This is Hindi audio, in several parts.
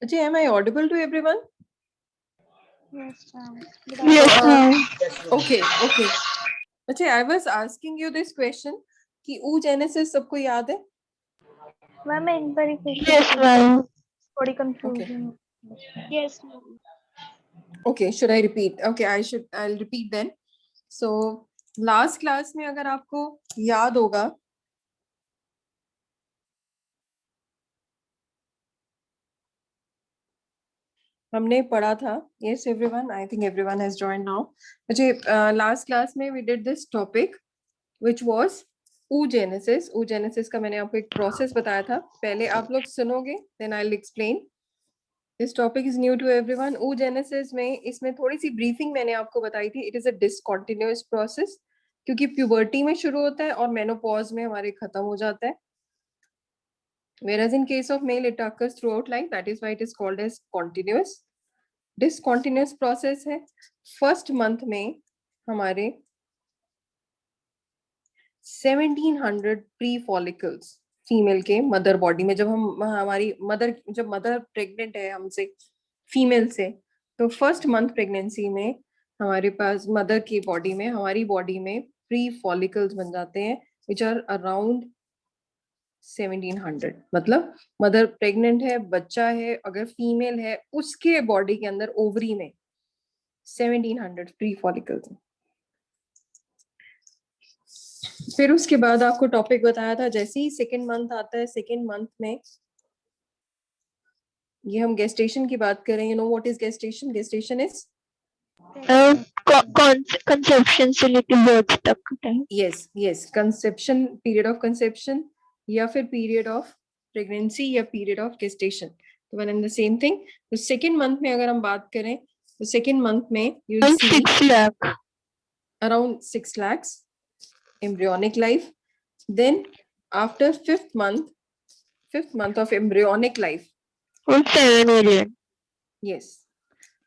Ajay, am I audible to everyone? Yes, ma'am. Yes, ma'am. Okay. Ajay, I was asking you this question कि oogenesis सबको याद है? मैम मैं एक बार रिपीट Yes, ma'am. थोड़ी confusion. Yes, ma'am. Okay, should I repeat? Okay, I'll repeat then. So last class में अगर आपको याद होगा, हमने पढ़ा था, yes everyone, I think everyone has joined now. Ajay, last class में we did this topic which was oogenesis. oogenesis का मैंने आपको एक process बताया था, पहले आप लोग सुनोगे, then I'll explain. This topic is new to everyone. oogenesis में इसमें थोड़ी सी briefing मैंने आपको बताई थी. It is a discontinuous process क्योंकि puberty में शुरू होता है और menopause में हमारे खत्म हो जाता है. Whereas in case of male, it occurs throughout life. That is why it is called as continuous. Discontinuous process है. First month में हमारे 1700 प्री फॉलिकल्स फीमेल के मदर बॉडी में, जब हम हमारी मदर प्रेग्नेंट है हमसे फीमेल से, तो फर्स्ट मंथ प्रेगनेंसी में हमारे पास मदर की बॉडी में, हमारी बॉडी में प्री फॉलिकल्स बन जाते हैं विच आर अराउंड 1700. मतलब मदर प्रेग्नेंट है, बच्चा है, अगर फीमेल है, उसके बॉडी के अंदर ओवरी में 1700 प्री फॉलिकल्स हैं. फिर उसके बाद आपको टॉपिक बताया था, जैसे ही सेकेंड मंथ आता है, सेकेंड मंथ में ये हम गेस्टेशन की बात करें. You know what is gestation? Gestation is conception से लेकर बर्थ तक का time. Yes conception, period of conception या फिर पीरियड ऑफ प्रेगनेंसी या पीरियड ऑफ गेस्टेशन, तो one and the same thing. तो सेकेंड मंथ में अगर हम बात करें तो सेकेंड मंथ में you see 6 lakh. around 6 lakhs embryonic life. Then after fifth month of embryonic life, 7 million. yes,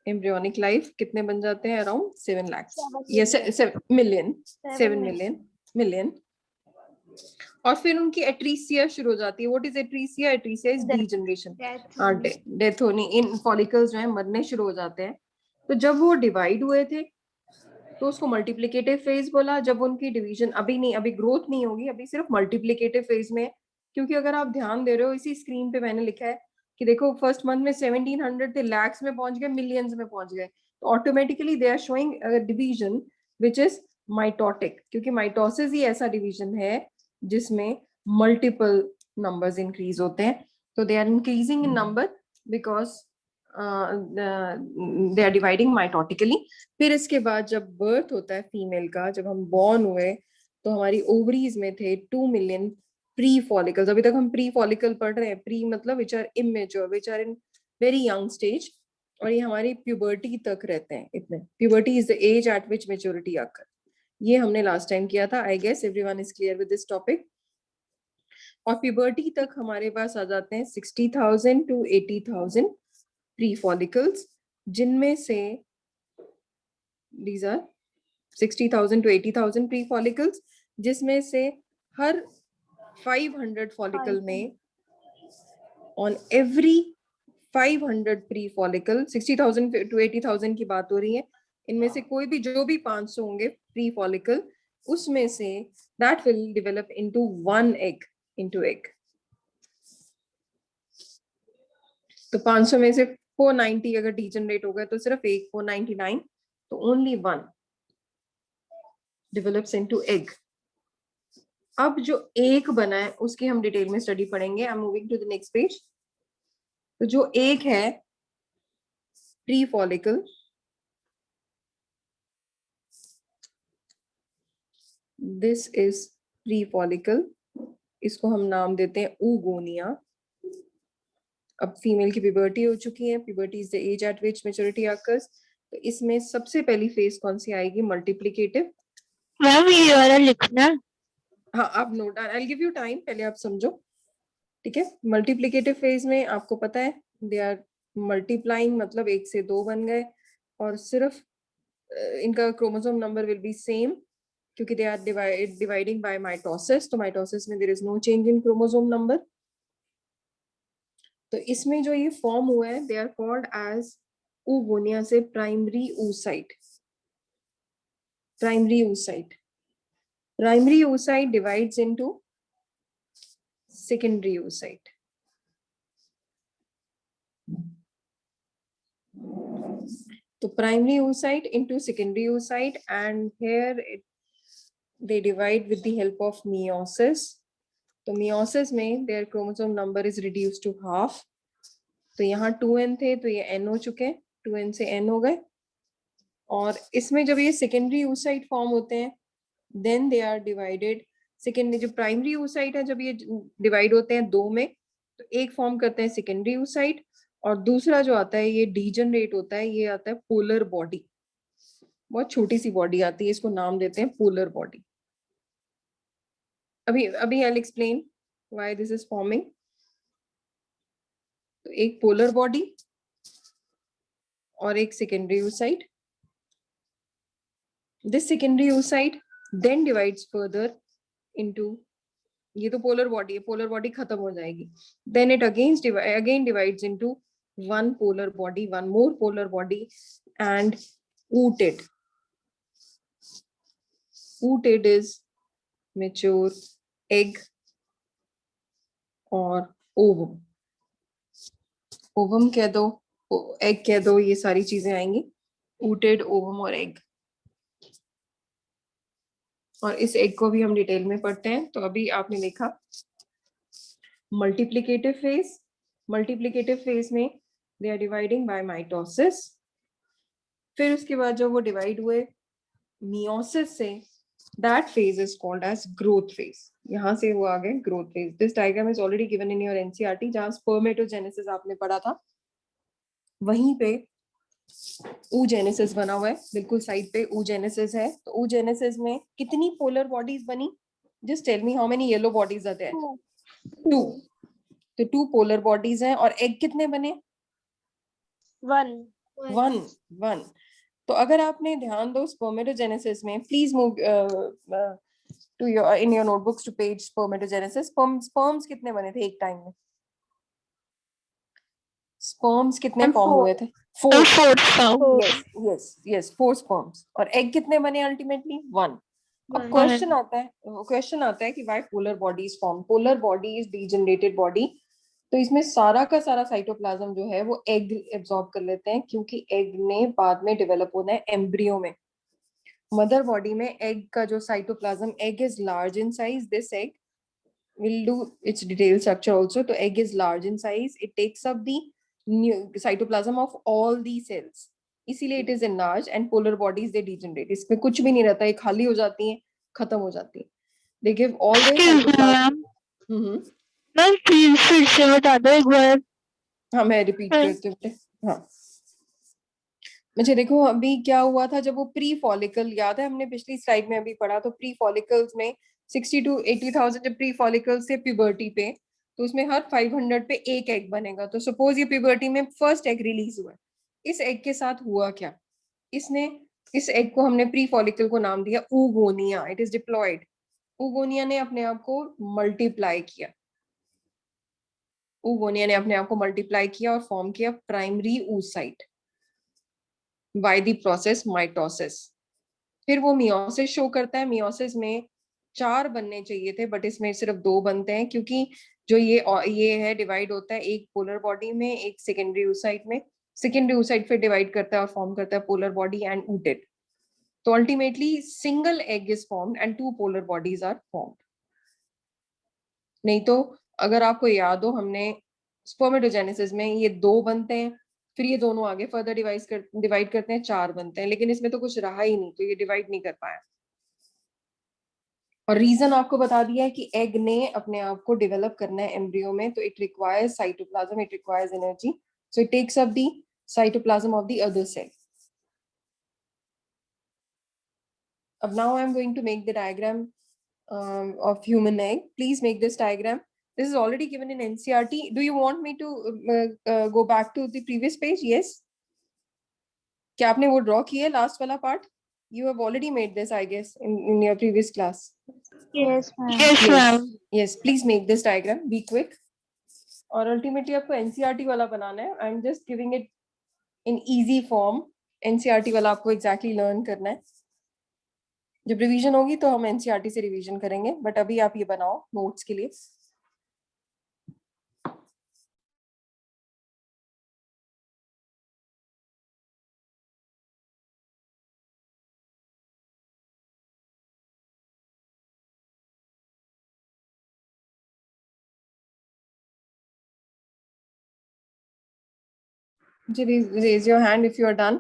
embryonic life कितने बन जाते हैं? around 7 lakhs. yes 7 million. 7 million. और फिर उनकी एट्रीसिया शुरू हो जाती है. What is atresia? Atresia is degeneration, death होनी. इन फॉलिकल्स जो है मरने शुरू हो जाते हैं. तो जब वो डिवाइड हुए थे तो उसको मल्टीप्लिकेटिव फेज बोला. जब उनकी डिवीजन अभी नहीं, अभी ग्रोथ नहीं होगी, अभी सिर्फ मल्टीप्लिकेटिव फेज में. क्योंकि अगर आप ध्यान दे रहे हो, इसी स्क्रीन पे मैंने लिखा है कि देखो फर्स्ट मंथ में 1700 थे, लैक्स में पहुंच गए, मिलियंस में पहुंच गए. तो automatically they are showing division which is mitotic, क्योंकि माइटोसिस ही ऐसा डिवीजन है जिसमें मल्टीपल नंबर्स इंक्रीज होते हैं. तो they are increasing in number because they are dividing mitotically. फिर इसके बाद जब बर्थ होता है फीमेल का, जब हम बॉर्न हुए, तो हमारी ओवरीज में थे 2 मिलियन प्री फॉलिकल्स. अभी तक हम प्री फॉलिकल पढ़ रहे हैं. प्री मतलब which are immature, which are in very young stage, और ये हमारी प्यूबर्टी तक रहते हैं. इतने puberty is the age at which maturity occur. ये हमने लास्ट टाइम किया था. I guess everyone is clear with this topic. और प्यूबर्टी तक हमारे पास आ जाते हैं 60,000 to 80,000 प्री फॉलिकल्स, जिनमें से these are 60,000 to 80,000 pre follicles, जिसमें से हर 500 फॉलिकल में, on every 500 pre follicle, 60,000 to 80,000 की बात हो रही है, इनमें से कोई भी जो भी 500 होंगे प्री फॉलिकल, उसमें से that will develop into one egg, into egg. तो 500 में से 490 अगर डीजनरेट हो गए तो सिर्फ एक, 499, तो only one develops into egg. अब जो एक बना है उसकी हम डिटेल में स्टडी पढ़ेंगे. I am moving to the next page. तो जो एक है pre follicle, this is pre follicle, इसको हम नाम देते हैं oogonia. अब फीमेल की प्यूबर्टी हो चुकी है. Puberty is the age at which maturity occurs. तो इसमें सबसे पहली फेज कौन सी आएगी? मल्टीप्लिकेटिव. मैम ये वाला लिखना. हाँ, आप note, I will give you time, पहले आप समझो. ठीक है. मल्टीप्लिकेटिव फेज में आपको पता है दे आर मल्टीप्लाइंग, मतलब 1 से 2 बन गए, और सिर्फ इनका chromosome number will be same क्योंकि they are dividing by mitosis. तो माइटोसिस में there is no change in chromosome number. तो इसमें जो ये फॉर्म हुआ है they are called as oogonia से primary oocyte. Primary oocyte. Primary oocyte divides into secondary oocyte. So primary oocyte into secondary oocyte, and here they divide with the help of meiosis. तो meiosis में their chromosome number is reduced to half. तो यहाँ 2n थे तो ये n हो चुके हैं, 2n से n हो गए. और इसमें जब ये secondary oocyte form होते हैं then they are divided. secondary जो primary oocyte है जब ये divide होते हैं दो में, तो एक form करते हैं secondary oocyte और दूसरा जो आता है ये degenerate होता है, ये आता है polar body. बहुत छोटी सी बॉडी आती है, इसको नाम देते हैं polar body. अभी I'll explain why this is forming. तो एक polar body और एक secondary oocyte. This secondary oocyte then divides further into, ये तो polar body है, polar body खत्म हो जाएगी. Then it again divides into one polar body, one more polar body, and ooted. Ooted is mature egg और ovum. Ovum कह दो, egg कह दो, ये सारी चीजें आएंगी. Ooted, ovum और egg. और इस एग को भी हम डिटेल में पढ़ते हैं. तो अभी आपने देखा मल्टीप्लिकेटिव फेज. मल्टीप्लिकेटिव फेज में they are dividing by mitosis. फिर उसके बाद जब वो डिवाइड हुए मियोसिस से, that phase is called as growth phase. यहाँ से वो आ गए growth phase. This diagram is already given in your NCERT. जहाँ स्पर्मेटोजेनेसिस आपने पढ़ा था वहीं पे oogenesis बना हुआ है, बिल्कुल साइड पे oogenesis है. तो oogenesis में कितनी पोलर बॉडीज बनी? Just tell me how many yellow bodies are there? 2. तो 2 पोलर बॉडीज हैं. और एग कितने बने? 1. तो अगर आपने ध्यान दो स्पर्मेटोजेनेसिस में, please move to your in your notebooks to page spermatogenesis. Sperms कितने बने थे एक टाइम में? स्पर्म्स कितने फॉर्म हुए थे? 4. yes 4 sperms. और एग कितने बने अल्टीमेटली? 1. अब क्वेश्चन आता है कि why polar bodies form? Polar body is degenerated body. तो इसमें सारा का सारा साइटोप्लाज्म जो है वो एग एब्जॉर्ब कर लेते हैं, क्योंकि एग ने बाद में डेवलप होना है एम्ब्रियो में. मदर बॉडी में एग का जो cytoplasm, egg is large in size. This egg will do its detailed structure also. तो egg is large in size. It takes up the cytoplasm of all the cells. इसीलिए it is enlarged, and polar bodies they degenerate. इसमें कुछ भी नहीं रहता, ये खाली हो जाती हैं, खत्म हो जाती हैं. They give all their cytoplasm. Ma'am please फिर से बता दो एक बार. हाँ मैं रिपीट करती हूँ. हाँ मुझे देखो अभी क्या हुआ था जब वो प्री फॉलिकल, याद है हमने पिछली स्लाइड में अभी पढ़ा. तो प्री फॉलिकल्स में 60 to 80,000 जब प्री फॉलिकल्स से प्यूबर्टी पे, तो उसमें हर 500 पे एक एग बनेगा. तो सपोज ये प्यूबर्टी में फर्स्ट एग रिलीज हुआ. इस एग के साथ हुआ क्या? इस एग को हमने प्री फॉलिकल को नाम दिया oogonia. It is diploid. oogonia ने अपने आप को मल्टीप्लाई किया. oogonia ने अपने आप को मल्टीप्लाई किया और फॉर्म किया primary oocyte by the process mitosis. फिर वो मियोसिस शो करता है. मियोसिस में 4 बनने चाहिए थे, बट इसमें सिर्फ 2 बनते हैं, क्योंकि जो ये है डिवाइड होता है एक पोलर बॉडी में, एक सेकेंडरी oocyte में. सेकेंडरी oocyte फिर डिवाइड करता है और फॉर्म करता है पोलर बॉडी एंड ooted. तो ultimately single egg is formed and 2 polar bodies are formed. नहीं तो अगर आपको याद हो, हमने स्पर्मेटोजेनेसिस में ये 2 बनते हैं, फिर ये दोनों आगे फर्दर डिवाइड करते हैं, 4 बनते हैं. लेकिन इसमें तो कुछ रहा ही नहीं, तो ये डिवाइड नहीं कर पाया. और रीजन आपको बता दिया है कि एग ने अपने आप को डेवलप करना है एम्ब्रियो में. तो it requires cytoplasm, it requires energy, so it takes up the cytoplasm of the other cell. अब now I am going to make the diagram of human egg. Please make this diagram. This is already given in NCERT. Do you want me to go back to the previous page? Yes. क्या आपने वो ड्रॉ किया लास्ट वाला part? You have already made this, I guess, in your previous class. Yes, ma'am. Yes, ma'am. Yes, please make this diagram. Be quick. और अल्टीमेटली आपको एनसीईआरटी वाला बनाना है। I am just giving it in easy form. NCERT वाला आपको एग्जैक्टली लर्न करना है। जब रिवीजन होगी तो हम एनसीईआरटी से रिवीजन करेंगे, बट अभी आप ये बनाओ नोट्स के लिए। Raise your hand if you are done.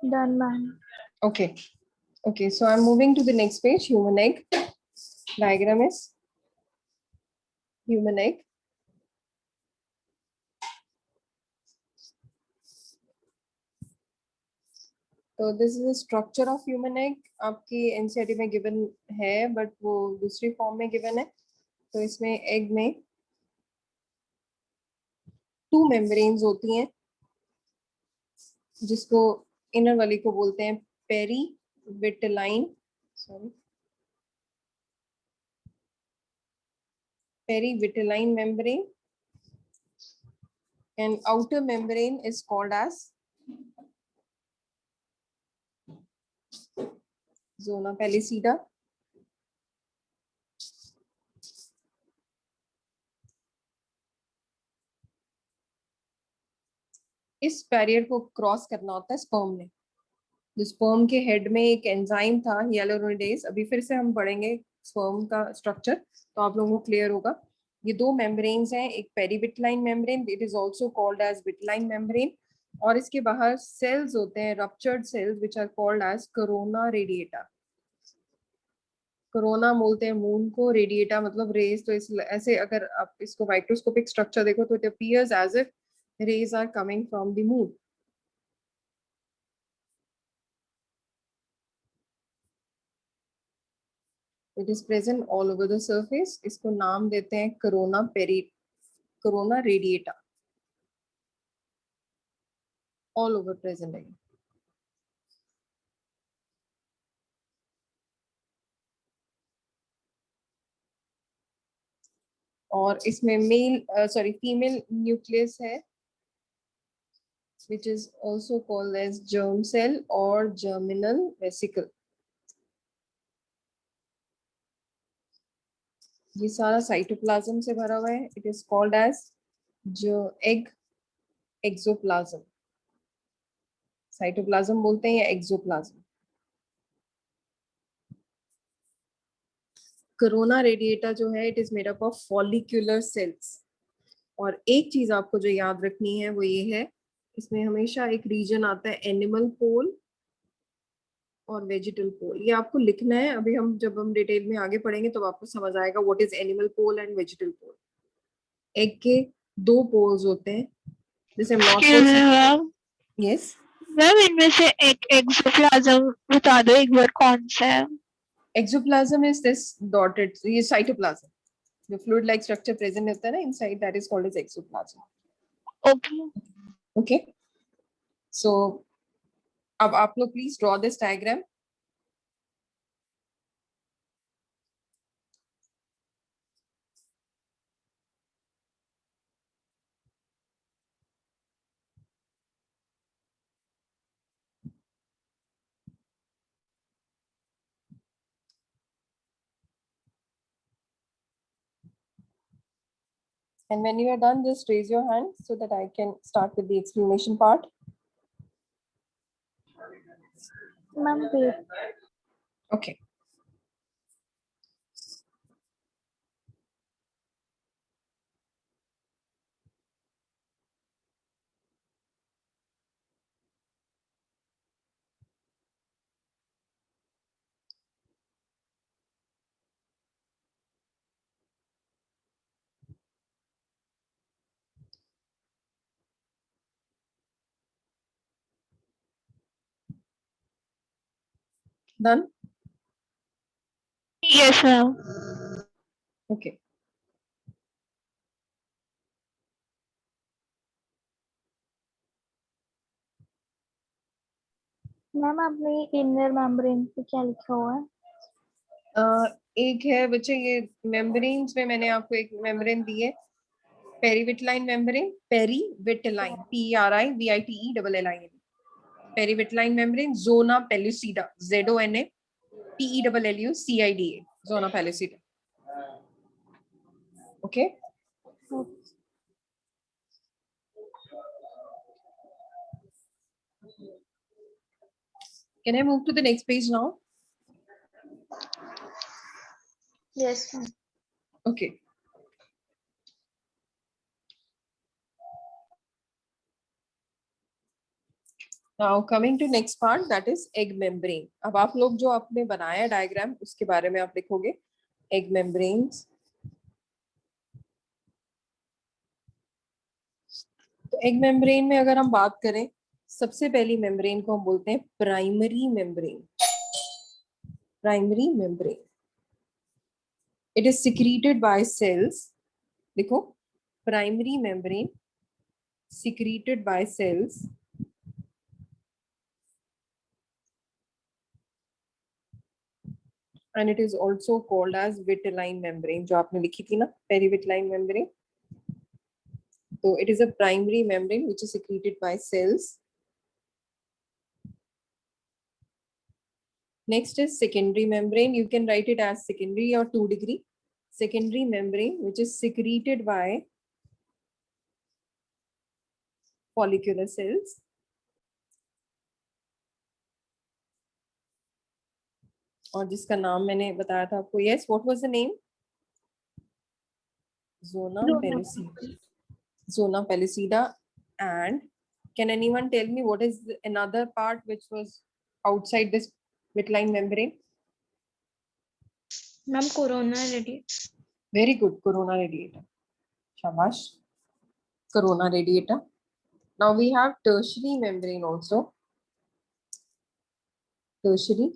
Done, ma'am. Okay. Okay, so I'm moving to the next page. Human egg. Diagram is human egg. तो this is structure of human egg. आपकी एनसीईआरटी में गिवन है, बट वो दूसरी फॉर्म में गिवन है। तो इसमें एग में 2 मेम्ब्रेन्स होती हैं, जिसको इनर वाली को बोलते हैं perivitelline, sorry perivitelline membrane, and outer membrane is called as zona pellucida. इस बैरियर को क्रॉस करना होता है स्पर्म ने। जो स्पर्म के हेड में एक एंजाइम था हियालुरोनिडेज, अभी फिर से हम पढ़ेंगे स्पर्म का स्ट्रक्चर, तो आप लोगों को क्लियर होगा। ये 2 मेम्ब्रेन्स हैं, एक perivitelline membrane, it is also called as vitelline membrane, और इसके बाहर सेल्स होते हैं, ruptured cells, which are called as corona radiata. Corona बोलते हैं मून को, रेडिएटा मतलब रेज। तो इस ऐसे अगर आप इसको माइक्रोस्कोपिक स्ट्रक्चर देखो तो it appears as if rays are coming from the moon. It is present all over the surface. इसको नाम देते हैं corona radiata, all over present है। और इसमें फीमेल न्यूक्लियस है, which is also called as germ cell or germinal vesicle. ये सारा साइटोप्लाज्म से भरा हुआ है। इट इज कॉल्ड एज जो एग एक्सोप्लाज्म, साइटोप्लाज्म बोलते हैं या एक्सोप्लाज्म। कोरोना रेडिएटा जो है, it is made up of follicular cells. और एक चीज आपको जो याद रखनी है वो ये है, इसमें हमेशा एक रीजन आता है एनिमल पोल और वेजिटल पोल। ये आपको लिखना है। अभी जब हम डिटेल में आगे पढ़ेंगे तो आपको समझ आएगा what is animal pole and vegetal pole. Egg के 2 पोल्स होते हैं, जैसे north Excuse pole. me, ma'am. Yes ma'am इनमें से एक एक्सोप्लाज्म बता दो एक बार कौन सा है? एक्सोप्लाज्म इज दिस डॉटेड, ये साइटोप्लाज्म, जो फ्लूइड लाइक स्ट्रक्चर प्रेजेंट होता है ना inside, that is called as exoplasm. Okay. Okay, so अब आप लोग please draw this diagram. And when you are done, just raise your hand so that I can start with the explanation part. Ma'am, wait. Okay. Done? Yes, ma'am. Okay. Ma'am आपने इनर मेम्ब्रेन पे क्या लिखा हुआ है? एक है बच्चे, ये मेम्ब्रेन्स में मैंने आपको एक मेम्ब्रेन दी है, perivitelline membrane, perivitelline, PERIVITELLINE, perivitelline membrane, zona pellucida, ZONA PELLUCIDA, zona pellucida. Okay. Can I move to the next page now? Yes, ma'am. Okay. Now coming to next part, that is egg membrane. अब आप लोग जो आपने बनाया डायग्राम उसके बारे में आप लिखोगे egg membranes. तो egg membrane में अगर हम बात करें, सबसे पहली मेम्ब्रेन को हम बोलते हैं primary membrane. Primary membrane. It is secreted by cells. देखो, primary membrane secreted by cells and it is also called as vitelline membrane, जो आपने लिखी थी ना, perivitelline membrane. So it is a primary membrane which is secreted by cells. Next is secondary membrane. You can write it as secondary or 2 degree. Secondary membrane which is secreted by follicular cells. और जिसका नाम मैंने बताया था आपको. Yes, what was the name? Zona pellucida. Zona pellucida. And can anyone tell me what is another part which was outside this vitelline membrane? Ma'am, corona radiator. Very good, corona radiator. Shabash. Corona radiator. Now we have tertiary membrane also. Tertiary.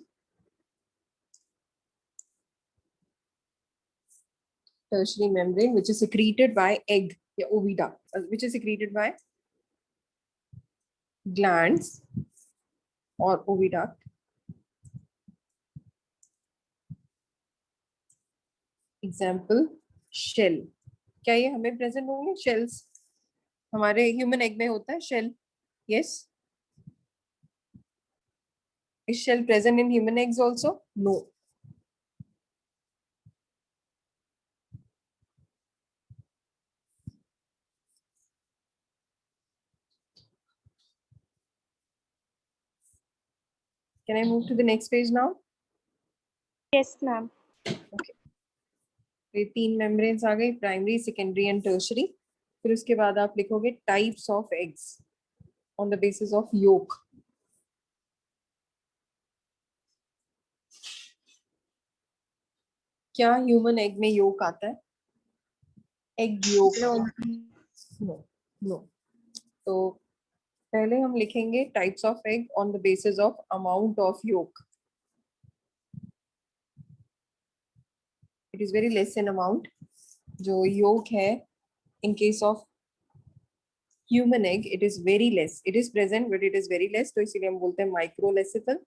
Tertiary membrane which is secreted by egg, ovida, which is secreted by glands or oviduct. Example, shell. क्या ये हमें प्रेजेंट होंगे? शेल्स हमारे ह्यूमन एग में होता है shell. Yes. Is shell present in human eggs also? No. Can I move to the next page now? Yes, ma'am. Okay. ये 3 मेम्ब्रेन्स आ गई, प्राइमरी, सेकेंडरी एंड टर्शियरी. फिर उसके बाद आप लिखोगे types of eggs on the basis of yolk. क्या ह्यूमन एग में योक आता है? Egg yolk? नो. नो. तो पहले हम लिखेंगे types of egg on the basis of amount of yolk. It is very less in amount. जो योक है in case of human egg it is very less. It is present but it is very less. तो इसीलिए हम बोलते हैं माइक्रोलेसिथल.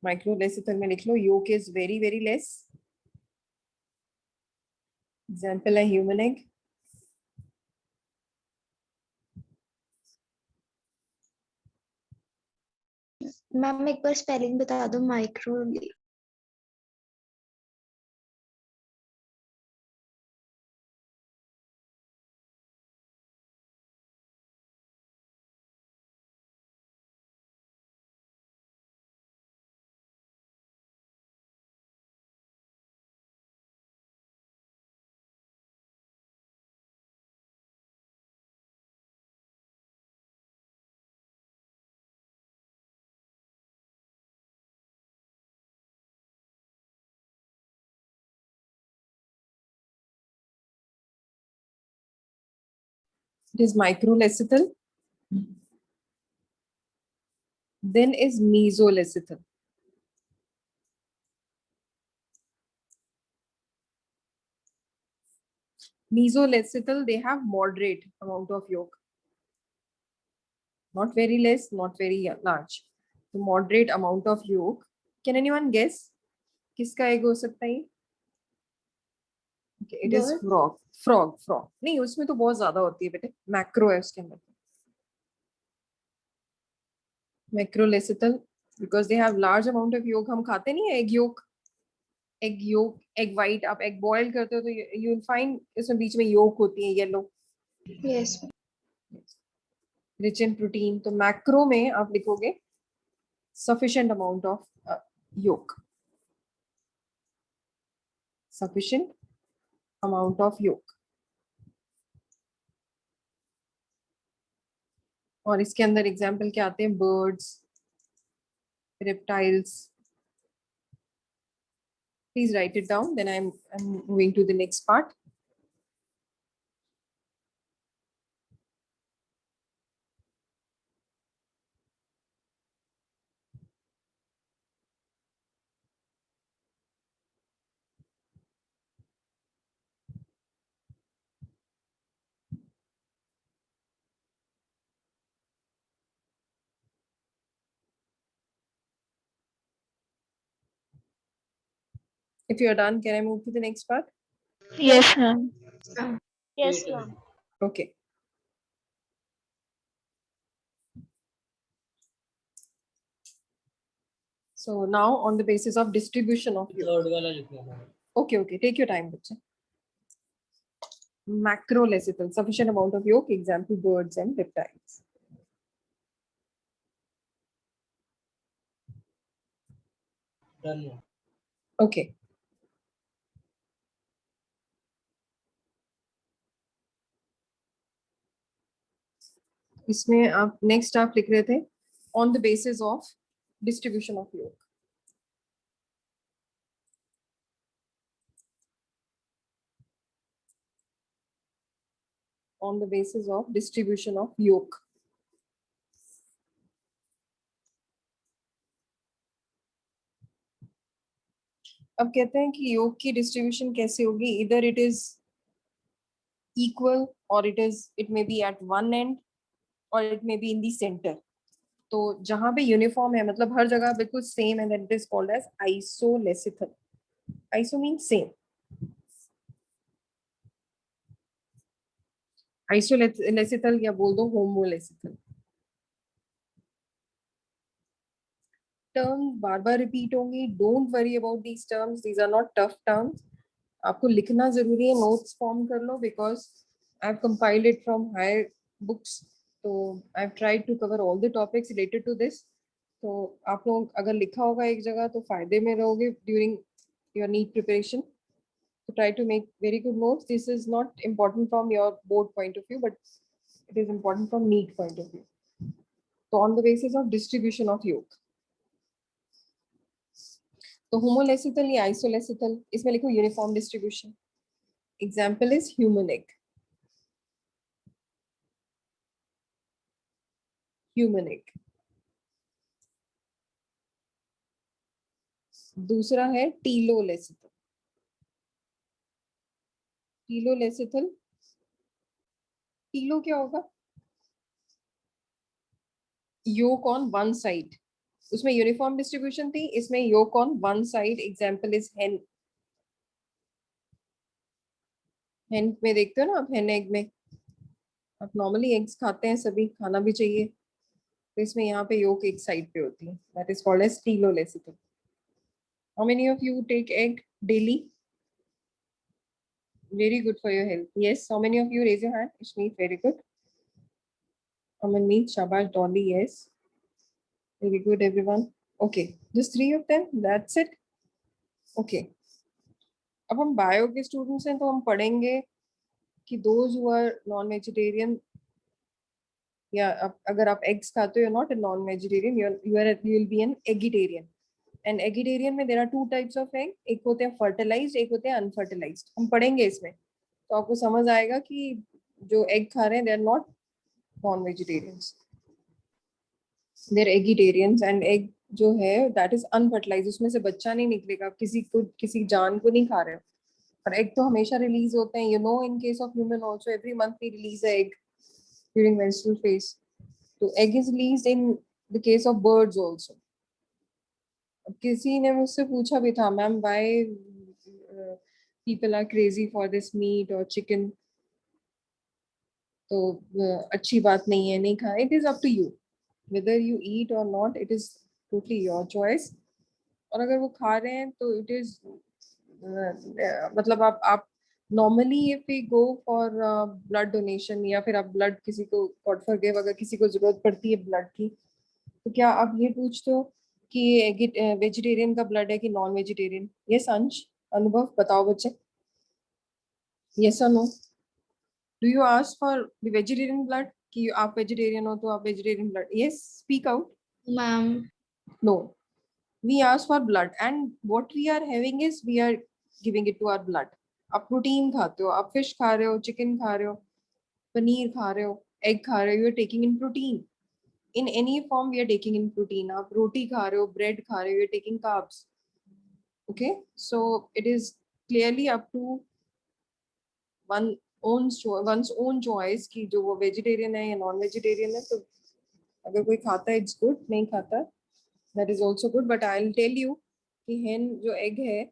माइक्रोलेसिथल में लिख लो yolk is very very less. Example है ह्यूमन एग. मैम एक बार स्पेलिंग बता दो. Micro. It is microlecythal. Then is mesolecythal. Mesolecythal, they have moderate amount of yolk. Not very less, not very large. तो moderate amount of yolk. Can anyone guess किसका egg हो सकता है? Okay, it is Bird? frog. नहीं, उसमें तो बहुत ज्यादा होती है बेटे, मैक्रो है उसके अंदर. Macrolecythal, because they have large amount of yolk. हम खाते नहीं है egg yolk, egg white. आप egg boil करते हो तो you will find इसमें बीच में yolk होती है yellow. Yes. Rich in protein. तो macro में आप लिखोगे sufficient amount of yolk. Sufficient amount of yolk. और इसके अंदर एग्जाम्पल क्या आते हैं? birds, reptiles. Please write it down. Then I'm moving to the next part. If you are done, can I move to the next part? Yes, ma'am. Yes, ma'am. Okay. So now on the basis of distribution of yolk. Okay, take your time, bachcha. Macrolecythal, sufficient amount of yolk, example birds and reptiles. Done. Okay. इसमें आप next आप लिख रहे थे on the basis of distribution of yolk. On the basis of distribution of yolk. अब कहते हैं कि योग की डिस्ट्रीब्यूशन कैसे होगी? इधर इट इज इक्वल और it may be at one end और it may be in the centre. तो जहां पे यूनिफॉर्म है, मतलब हर जगह बिल्कुल सेम है, that it is called as isolecithal. Iso mean same. Isolecithal या बोल दो होमोलेसिथल. टर्म बार बार रिपीट होंगी. Don't worry about these terms, these are not tough terms. आपको लिखना जरूरी है, नोट्स फॉर्म कर लो, because I have compiled it from higher books. तो I have tried to cover all the topics related to this. तो आप लोग अगर लिखा होगा एक जगह तो फायदे में रहोगे during your NEET preparation. So try to make very good notes. This is not important from your board point of view, but it is important from NEET point of view. So on the basis of distribution of yolk. तो homolecythal या isolecythal, इसमें लिखो uniform distribution. Example is human egg. Human egg. दूसरा है telolecythal. Telolecythal. Telo क्या होगा? Yolk on one side. उसमें यूनिफॉर्म डिस्ट्रीब्यूशन थी, इसमें yolk on one side. Example is hen. hen में देखते हो ना आप, hen egg में आप नॉर्मली एग्स खाते हैं, सभी खाना भी चाहिए. तो इसमें यहाँ पे yolk एक साइड पे होती है. That is called as telolecythal. How many of you take egg daily? Very good for your health. Yes. How many of you raise your hand? Ishmeet, very good. Amanmeet, Shabash, Dolly, yes. Very good, everyone. Okay, just 3 of them. That's it. Okay. अब हम बायो के स्टूडेंट्स हैं तो हम पढ़ेंगे कि those who are non vegetarian, या अगर आप एग्स खाते हो, not a non vegetarian, you will be an eggetarian. And eggetarian में there are 2 types of egg. एक होते हैं फर्टिलाइज्ड, एक होते हैं अनफर्टिलाइज्ड. हम पढ़ेंगे इसमें तो आपको समझ आएगा कि जो एग खा रहे हैं they are not non vegetarians, they are eggetarians. And egg जो है दैट इज अनफर्टिलाइज्ड, उसमें से बच्चा नहीं निकलेगा. आप किसी जान को नहीं खा रहे हो. और एग तो हमेशा रिलीज होते हैं, you know, in case of human also every month we release a egg during menstrual phase. तो egg is released in the case of birds also. किसी ने मुझसे पूछा भी था, ma'am why people are crazy for this meat or chicken. तो अच्छी बात नहीं है, नहीं खा. It is up to you whether you eat or not. It is totally your choice. और अगर वो खा रहे हैं तो it is मतलब आप normally if we go for blood donation या फिर आप blood किसी को God forgive अगर किसी को जरूरत पड़ती है blood की, तो क्या आप ये पूछते हो कि वेजिटेरियन का ब्लड है कि नॉन वेजिटेरियन? यस अंश, अनुभव बताओ बच्चे. यस और no? Do you ask for the vegetarian blood कि आप वेजिटेरियन हो तो आप vegetarian blood? Yes, speak out. Ma'am no, we ask for blood and what we are having is we are giving it to our blood. आप प्रोटीन खाते हो, आप फिश खा रहे हो, चिकन खा रहे हो, पनीर खा रहे हो, एग खा रहे हो, you are taking in protein. In any form we are taking in protein. आप रोटी खा रहे हो, bread खा रहे हो, you're taking carbs. Okay, so it is clearly up to one's own choice कि जो वो vegetarian है या non vegetarian है. तो अगर कोई खाता है it's good, नहीं खाता that is also good. But I'll tell you कि hen जो egg है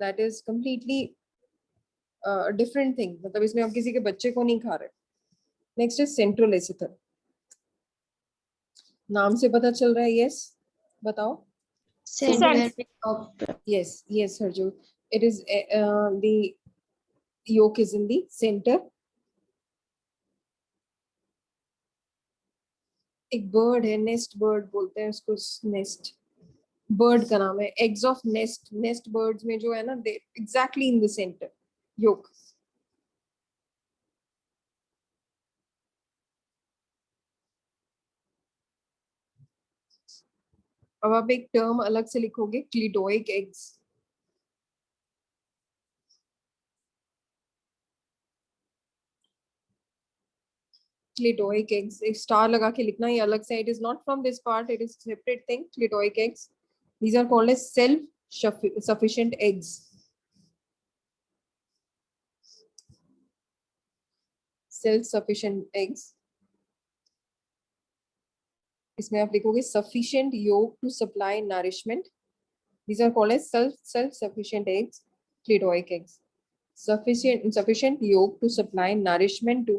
that is completely a different thing. मतलब इसमें आप किसी के बच्चे को नहीं खा रहे. Next is centrolecithal. नाम से पता चल रहा है. yes, बताओ. center of Yes, yes, Harju. It is the yolk is in the center. एक bird है, nest bird बोलते हैं उसको. nest bird का नाम है. eggs of nest birds में जो है ना, they exactly in the center yolk. अब आप एक टर्म अलग से लिखोगे, क्लिटोइक एग्स. क्लिटोइक एग्स एक स्टार लगा के लिखना, ये अलग से. It is not from this part, it is separate thing. Cleidoic eggs, these are called as self sufficient eggs. Self sufficient eggs. इसमें आप लिखोगे sufficient yolk to supply nourishment. These are called as self sufficient eggs, cleidoic eggs. Sufficient yolk to supply nourishment to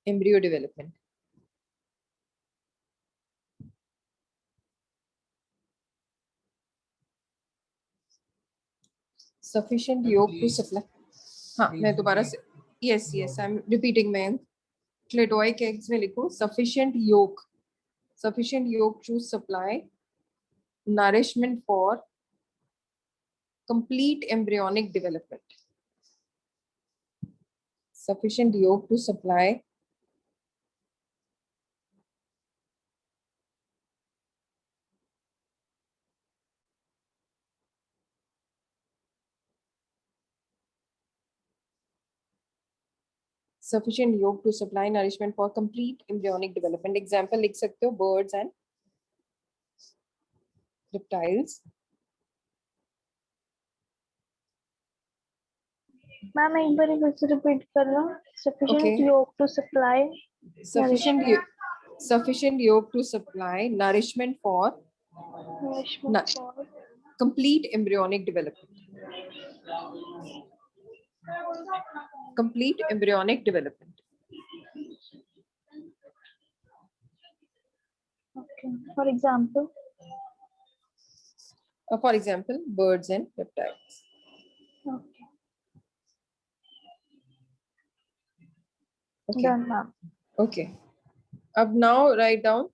embryo development. Sufficient yolk to supply. हाँ, मैं दोबारा से. Yes, I'm repeating. मैं cleidoic eggs में लिखो sufficient yolk to supply nourishment for complete embryonic development. Sufficient yolk to supply sufficient yolk to supply nourishment for complete embryonic development. Example लिख सकते हो, birds and reptiles. मैम एक बार फिर से रिपीट करना. Sufficient Okay. yolk to supply Sufficient yolk to supply nourishment for nourishment for complete embryonic development. Complete embryonic development. okay. For example, birds and reptiles. okay. Okay. Done, ma'am. Okay. Ab now write down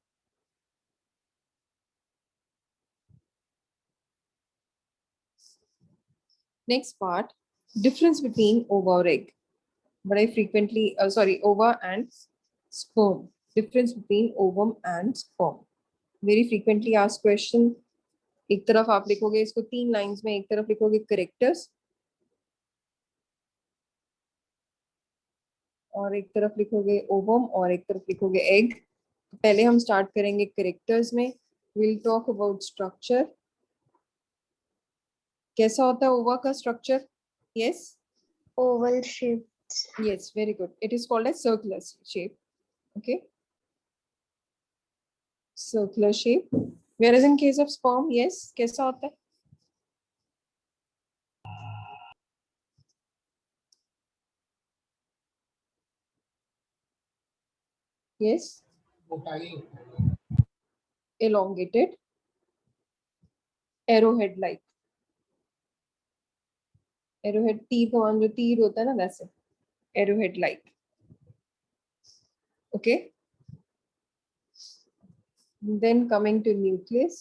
next part, difference between ova or egg. But I frequently ova and sperm. Difference between ovum and sperm. Very frequently asked question. एक तरफ आप लिखोगे इसको 3 लाइंस में, एक तरफ लिखोगे करेक्टर्स और एक तरफ लिखोगे ओवम और एक तरफ लिखोगे एग. पहले हम स्टार्ट करेंगे करेक्टर्स में. Will talk about structure. कैसा होता है ओवा का structure? Yes, oval shape. yes, very good. It is called as circular shape. Okay. circular shape. Whereas in case of sperm, yes, कैसा होता है? Yes, मोटाई होता है। elongated, arrowhead like. Arrowhead तीर कमान जो तीर होता है ना वैसे, arrowhead like. Okay. Then coming to nucleus.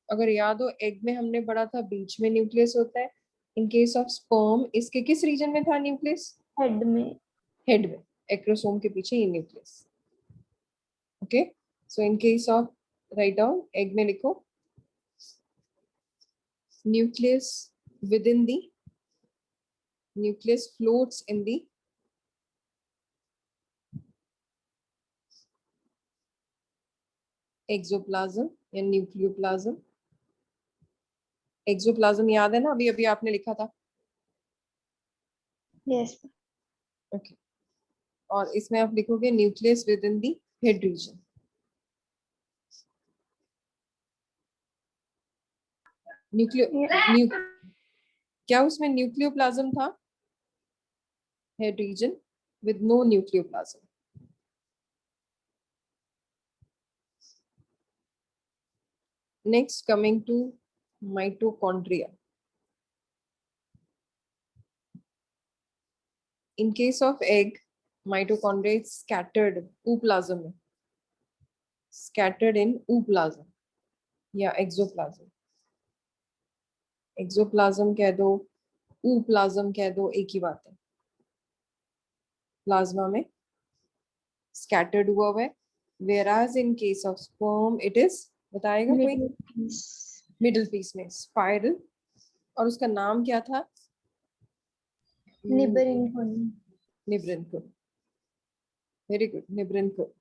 अगर याद हो एग में हमने पढ़ा था बीच में न्यूक्लियस होता है. इन केस ऑफ स्पर्म इसके किस रीजन में था न्यूक्लियस? हेड में. हेड में, एक्रोसोम के पीछे ये nucleus. Okay, so in case of write down egg में लिखो nucleus within the nucleus floats in the exoplasm या nucleoplasm. एक्सोप्लाज्म याद है ना, अभी अभी आपने लिखा था. यस. ओके, और इसमें आप लिखोगे nucleus within the head region. न्यूक्लियो क्या उसमें न्यूक्लियोप्लाज्म था? Head region with no nucleoplasm. Next, coming to mitochondria. In case of egg, mitochondria is scattered ooplasm में. Scattered in ooplasm या exoplasm. Exoplasm कह दो, ooplasm कह दो, एक ही बात है. प्लाज्मा में scattered हुआ हुआ है. Whereas in case of sperm, it is बताएगा कोई? मिडिल पीस में स्पाइरल. और उसका नाम क्या था? Nebenkern. Nebenkern. Very good, nebenkern.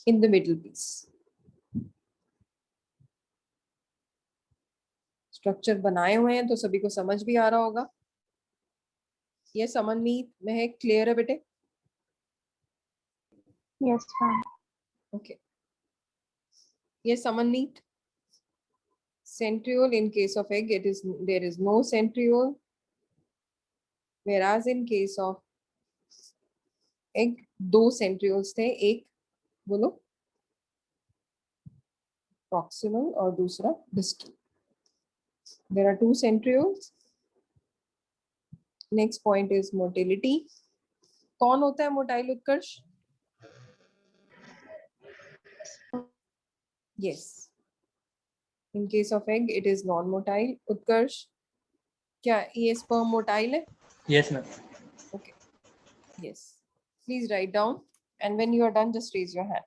In the middle piece. Structure बनाए हुए हैं तो सभी को समझ भी आ रहा होगा. ये समन्वित में है, क्लियर है बेटे? Yes ma'am. ओके, ये समन्वित. centriole in case of egg it is there is no centriole, whereas in case of egg दो centrioles थे, एक बोलो proximal और दूसरा distal. There are two centrioles. Next point is motility. कौन होता है motile Utkarsh? Yes. In case of egg, it is non-motile. उत्कर्ष, क्या ये sperm motile है? Yes, ma'am. Okay. Yes. Please write down, and when you are done, just raise your hand.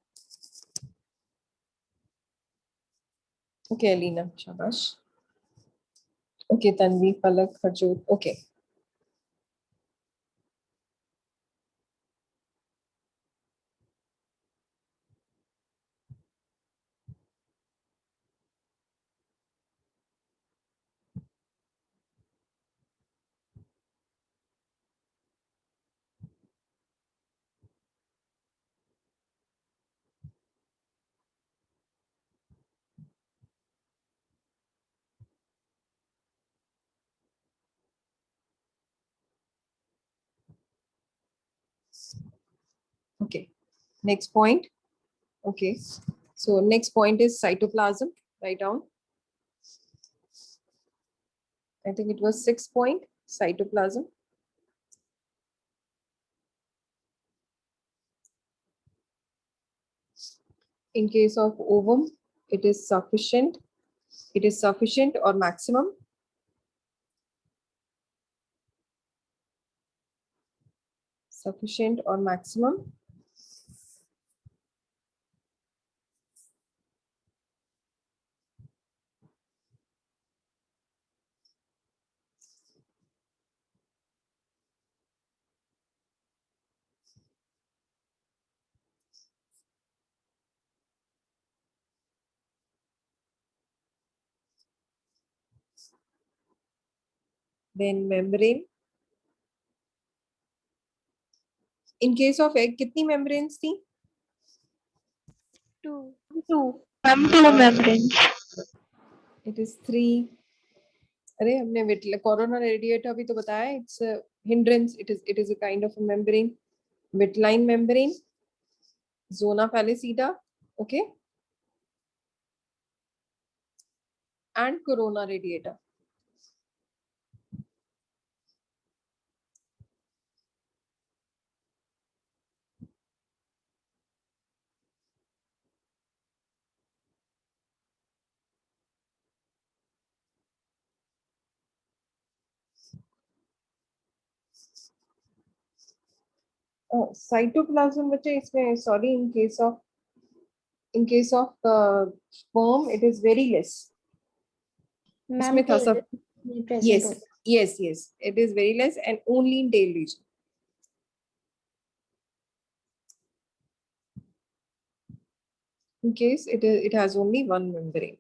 Okay, Alina, shabash. Okay, Tanvi, Palak, Harjot. Okay. Okay. Next point. Okay. So next point is cytoplasm. Write down. I think it was 6 point, cytoplasm. In case of ovum, it is sufficient. It is sufficient or maximum. Sufficient or maximum. Then membrane. In case of egg कितनी मेम्ब्रेन्स थी? Two. Ma'am, two membranes. It is 3. अरे हमने कोरोना रेडिएटर भी तो बताया, it's hindrance, it is a kind of membrane, vitelline membrane, zona pellucida, okay, and corona radiata. Cytoplasm बच्चे इसमें, sorry, in case of sperm it is very less. Ma'am इसमें था सब. प्रेजेंट Yes, होता yes, it is very less and only in tail region. In case it has only one membrane.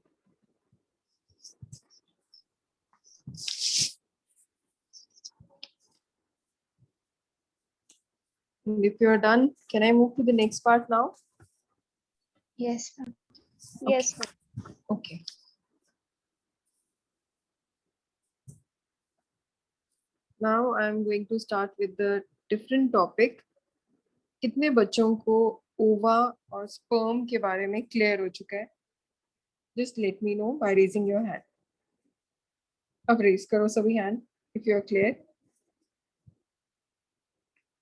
And if you are done, can I move to the next part now? Yes ma'am Yes, ma'am. Okay. Now I am going to start with the different topic. कितने बच्चों को ओवा और स्पर्म के बारे में क्लियर हो चुका है? Just let me know by raising your hand. अब रेज करो सभी hand if you are clear.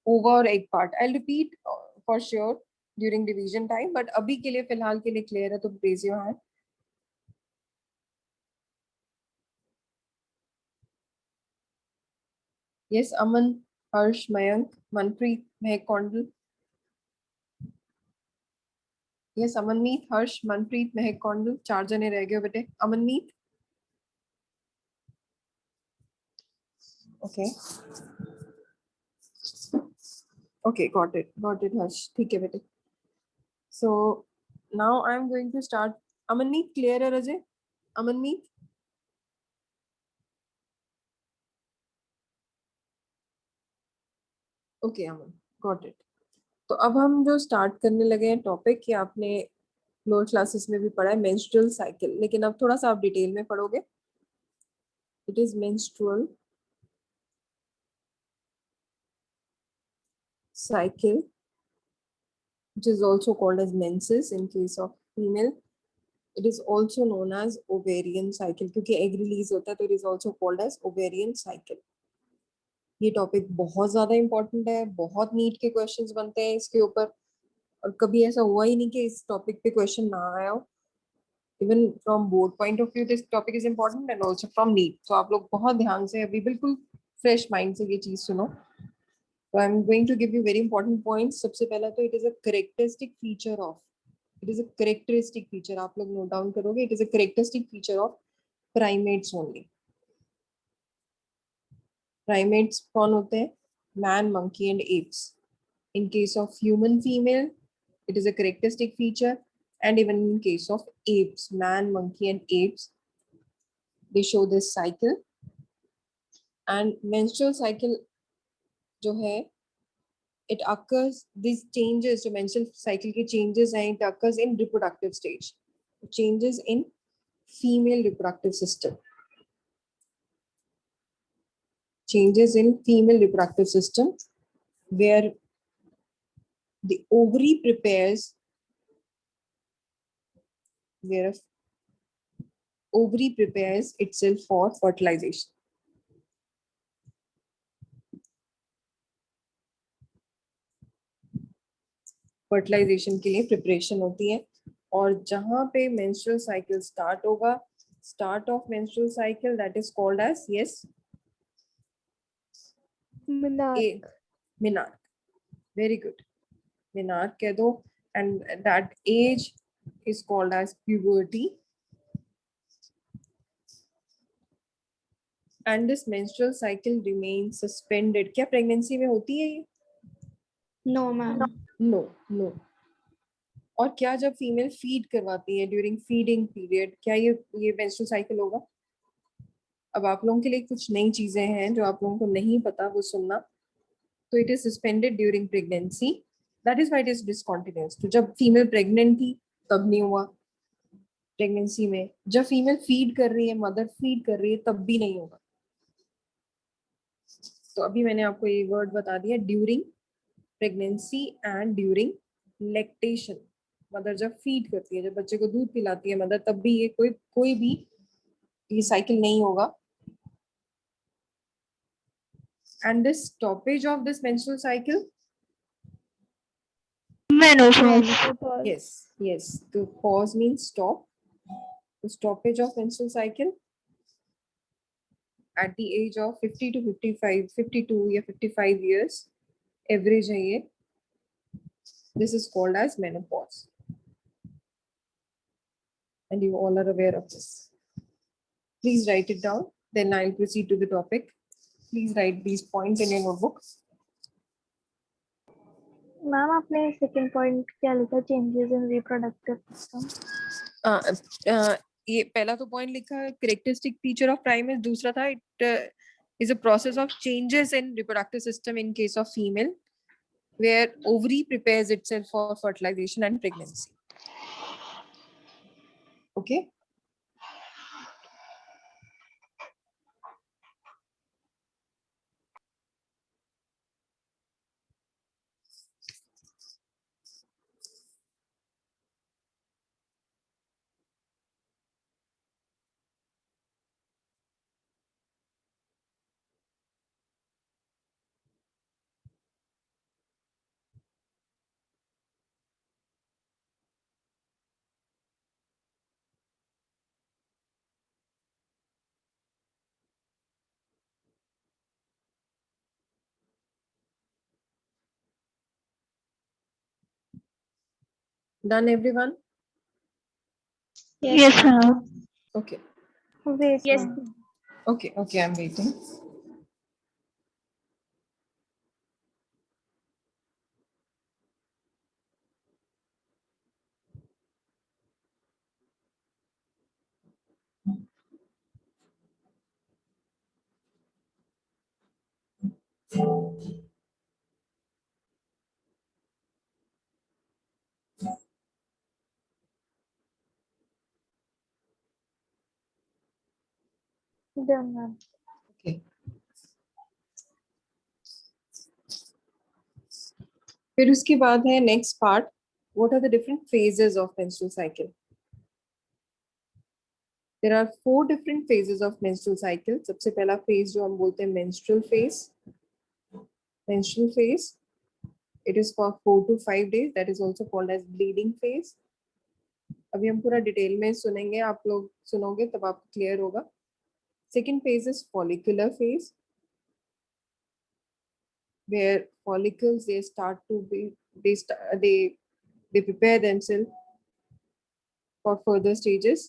ओवा और egg part I'll repeat for sure during revision time, but अभी के लिए फिलहाल के लिए क्लियर है तो raise your hand. Yes, Aman, Harsh, Mayank, Manpreet, Mehak Kondal. Yes, Amanmeet, Harsh, Manpreet, Mehak Kondal. 4 जने रह गए बेटे. Amanmeet. Okay. Okay, got it, Harsh. ठीक है बेटे. So now I'm going to start. Amanmeet, clear है रजे? Amanmeet. Okay, Aman, got it. तो अब हम जो स्टार्ट करने लगे हैं टॉपिक, कि आपने लोअर क्लासेस में भी पढ़ा है, मेंस्ट्रुअल साइकिल, लेकिन अब थोड़ा सा आप डिटेल में पढ़ोगे. It is menstrual cycle, which is also called as menses in case of female. It is also known as ovarian cycle, क्योंकि egg release होता है तो it is also called as ovarian cycle. ये टॉपिक बहुत ज्यादा इंपॉर्टेंट है, बहुत नीट के क्वेश्चंस बनते हैं इसके ऊपर, और कभी ऐसा हुआ ही नहीं कि इस टॉपिक पे क्वेश्चन ना आया हो. Even from board point of view this topic is important and also from NEET. तो आप लोग बहुत ध्यान से अभी बिल्कुल फ्रेश माइंड से ये चीज सुनो. So I'm going to give you very important points. सबसे पहला तो it is a characteristic feature of. It is a characteristic feature. आप लोग note down करोगे. It is a characteristic feature of primates only. Primates कौन होते हैं? Man, monkey, and apes. In case of human female, it is a characteristic feature, and even in case of apes, man, monkey, and apes, they show this cycle. And menstrual cycle जो है, it occurs, these changes, जो menstrual cycle के changes हैं, it occurs in reproductive stage. Changes in female reproductive system. Changes in female reproductive system, where the ovary prepares, where ovary prepares itself for fertilization. Fertilization के लिए प्रिपरेशन होती है. और जहां पे मेंस्ट्रुअल साइकिल स्टार्ट होगा, start of menstrual cycle, that is called as, yes, Menarche. Menarche. Very good, menarche कह दो. And that age is called as puberty. And this menstrual cycle remains suspended. क्या प्रेगनेंसी में होती है ये? No ma'am no. और क्या जब फीमेल फीड करवाती है ड्यूरिंग फीडिंग पीरियड, क्या ये मेंस्ट्रुअल साइकिल होगा? अब आप लोगों के लिए कुछ नई चीजें हैं जो आप लोगों को नहीं पता, वो सुनना. तो it is suspended during pregnancy. That is why it is discontinuous. तो जब फीमेल प्रेग्नेंट थी तब नहीं हुआ, प्रेगनेंसी में जब फीमेल फीड कर रही है, मदर फीड कर रही है, तब भी नहीं होगा. तो अभी मैंने आपको ये वर्ड बता दिया, during pregnancy and during lactation. Mother जब फीड करती है, जब बच्चे को दूध पिलाती है मदर, तब भी ये कोई भी ये साइकिल नहीं होगा. And this stoppage of this menstrual cycle, menopause. yes, the pause means stop. The stoppage of menstrual cycle at the age of 50 to 55, 52 या 55 years average है ये. This is called as menopause, and you all are aware of this. Please write it down, then I'll proceed to the topic. Please write these points in your notebook. Ma'am आपने सेकंड पॉइंट क्या लिखा, चेंजेस इन रिप्रोडक्टिव सिस्टम? ये पहला तो पॉइंट लिखा है characteristic feature of primates. दूसरा था it is a process of changes in reproductive system in case of female, where ovary prepares itself for fertilization and pregnancy. Okay. Done, everyone? Yes, ma'am. Okay. Wait Yes. Okay, I'm waiting. Done ma'am. Okay. फिर उसके बाद है next part. What are the different phases of menstrual cycle? There are 4 different phases of menstrual cycle. सबसे पहला phase जो हम बोलते हैं menstrual phase. Menstrual phase, it is for 4 to 5 days. That is also called as bleeding phase. अभी हम पूरा डिटेल में सुनेंगे, आप लोग सुनोगे तब आपको क्लियर होगा. Second phase is follicular phase, where follicles they start to be they prepare themselves for further stages.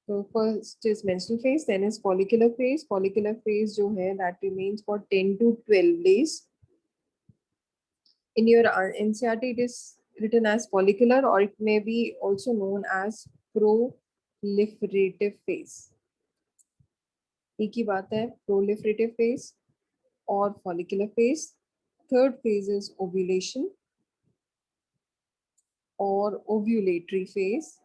So first is menstrual phase, then is follicular phase. Follicular phase जो है that remains for 10 to 12 days. In your NCERT it is written as follicular, or it may be also known as proliferative phase. एक ही बात है, proliferative phase और follicular phase. Third phase is ovulation or ovulatory phase.